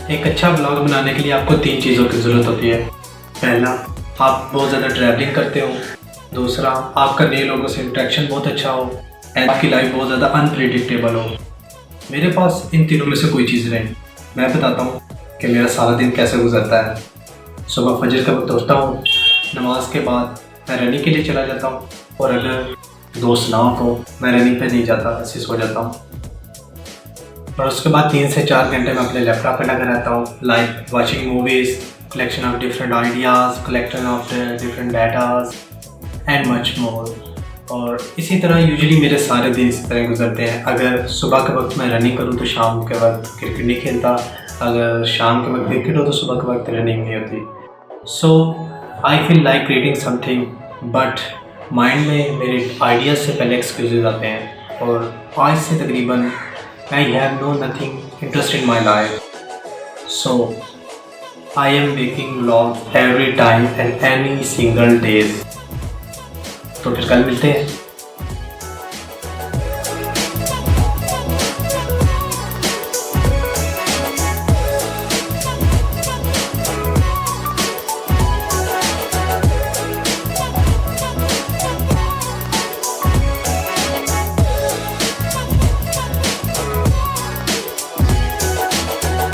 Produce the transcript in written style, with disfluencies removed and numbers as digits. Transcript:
एक अच्छा ब्लॉग बनाने के लिए आपको 3 चीज़ों की ज़रूरत होती है। पहला, आप बहुत ज़्यादा ट्रैवलिंग करते हो। दूसरा, आपका नए लोगों से इंटरेक्शन बहुत अच्छा हो एंड आपकी लाइफ बहुत ज़्यादा अनप्रिडिक्टेबल हो। मेरे पास इन तीनों में से कोई चीज़ नहीं। मैं बताता हूँ कि मेरा सारा दिन कैसे गुजरता है। सुबह फजर के वक्त उठता हूँ, नमाज के बाद मैं रनिंग के लिए चला जाता हूँ, और अगर दोस्त ना हो तो मैं रनिंग पे नहीं जाता, ऐसे सो जाता हूँ। और उसके बाद 3 से 4 घंटे मैं अपने लैपटॉप पे लगा रहता हूँ, like watching movies, collection of different ideas, collection of different datas and much more. और इसी तरह यूजुअली मेरे सारे दिन इसी तरह गुजरते हैं। अगर सुबह के वक्त मैं रनिंग करूँ तो शाम के वक्त क्रिकेट नहीं खेलता, अगर शाम के वक्त क्रिकेट हो तो सुबह के वक्त रनिंग नहीं होती। So I feel like creating something, but mind में मेरे आइडियाज़ से पहले एक्सक्यूजेज आते हैं, और आज से तकरीबन I have no nothing interest in my life, so I am making vlog every time and any single days। तो फिर कल मिलते हैं।